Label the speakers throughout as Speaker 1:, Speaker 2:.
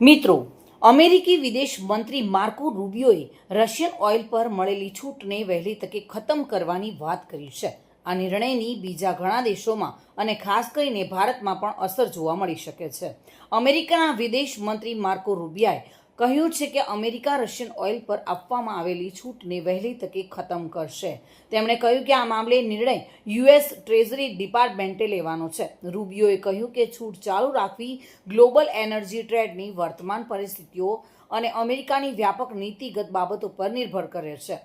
Speaker 1: મિત્રો, અમેરિકી વિદેશ મંત્રી માર્કો રૂબિયોએ રશિયન ઓઇલ પર મળેલી છૂટને વહેલી તકે ખતમ કરવાની વાત કરી છે. આ નિર્ણયની બીજા ઘણા દેશોમાં અને ખાસ કરીને ભારતમાં પણ અસર જોવા મળી શકે છે. અમેરિકાના વિદેશ મંત્રી માર્કો રૂબિયોએ કહ્યું છે કે અમેરિકા રશિયન ઓઇલ પર આપવામાં આવેલી છૂટને વહેલી તકે ખતમ કરશે. તેમણે કહ્યું કે આ મામલે નિર્ણય યુએસ ટ્રેઝરી ડિપાર્ટમેન્ટે લેવાનો છે. રૂબિયોએ કહ્યું કે છૂટ ચાલુ રાખવી ગ્લોબલ એનર્જી ટ્રેડની વર્તમાન પરિસ્થિતિઓ અને અમેરિકાની વ્યાપક નીતિગત બાબતો પર નિર્ભર કરે છે.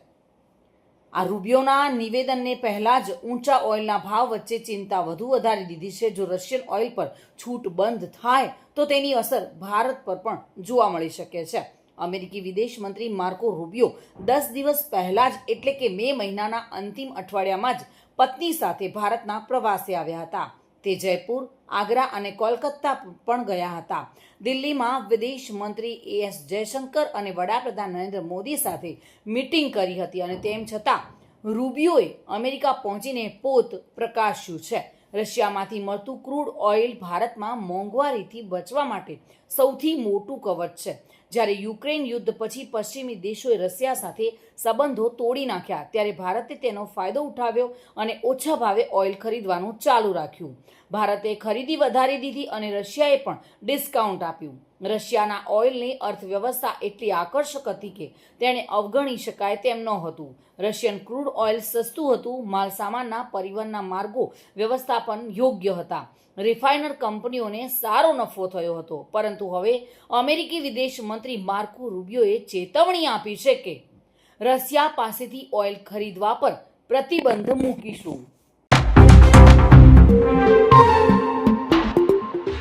Speaker 1: આ રૂબિયોના નિવેદનને પહેલા જ ઊંચા ઓઇલના ભાવ વચ્ચે ચિંતા વધુ વધારી દીધી છે. જો રશિયન ઓઇલ પર છૂટ બંધ થાય તો તેની અસર ભારત પર પણ જોવા મળી શકે છે. અમેરિકી વિદેશ મંત્રી માર્કો રૂબિયો 10 દિવસ પહેલા જ એટલે કે મે મહિનાના અંતિમ અઠવાડિયામાં જ પત્ની સાથે ભારતના પ્રવાસે આવ્યા હતા. તે જયપુર, આગ્રા અને કોલકાતા પણ ગયા હતા. દિલ્હીમાં વિદેશ મંત્રી એસ જયશંકર અને વડાપ્રધાન નરેન્દ્ર મોદી સાથે મીટિંગ કરી હતી અને તેમ છતાં રૂબિયોએ અમેરિકા પહોંચીને પોત પ્રકાશ્યું છે. રશિયામાંથી મળતું ક્રૂડ ઓઇલ ભારતમાં મોંઘવારીથી બચવા માટે સૌથી મોટું કવચ છે. જ્યારે યુક્રેન યુદ્ધ પછી પશ્ચિમી દેશોએ રશિયા સાથે સંબંધો તોડી નાખ્યા, ત્યારે ભારતે તેનો ફાયદો ઉઠાવ્યો અને ઓછા ભાવે ઓઇલ ખરીદવાનું ચાલુ રાખ્યું. ભારતે ખરીદી વધારી દીધી અને રશિયાએ પણ ડિસ્કાઉન્ટ આપ્યું. રશિયાના ઓઇલની અર્થવ્યવસ્થા એટલી આકર્ષક હતી કે તેણે અવગણી શકાય તેમ નહોતું. રશિયન ક્રૂડ ઓઇલ સસ્તું હતું, માલસામાનના પરિવહનના માર્ગો વ્યવસ્થાપન યોગ્ય હતા, રિફાઇનર કંપનીઓને સારો નફો થયો હતો. પરંતુ હવે અમેરિકી વિદેશ મંત્રી માર્કો રૂબિયોએ ચેતવણી આપી છે કે રશિયા પાસેથી ઓઇલ ખરીદવા પર પ્રતિબંધ મૂકીશું.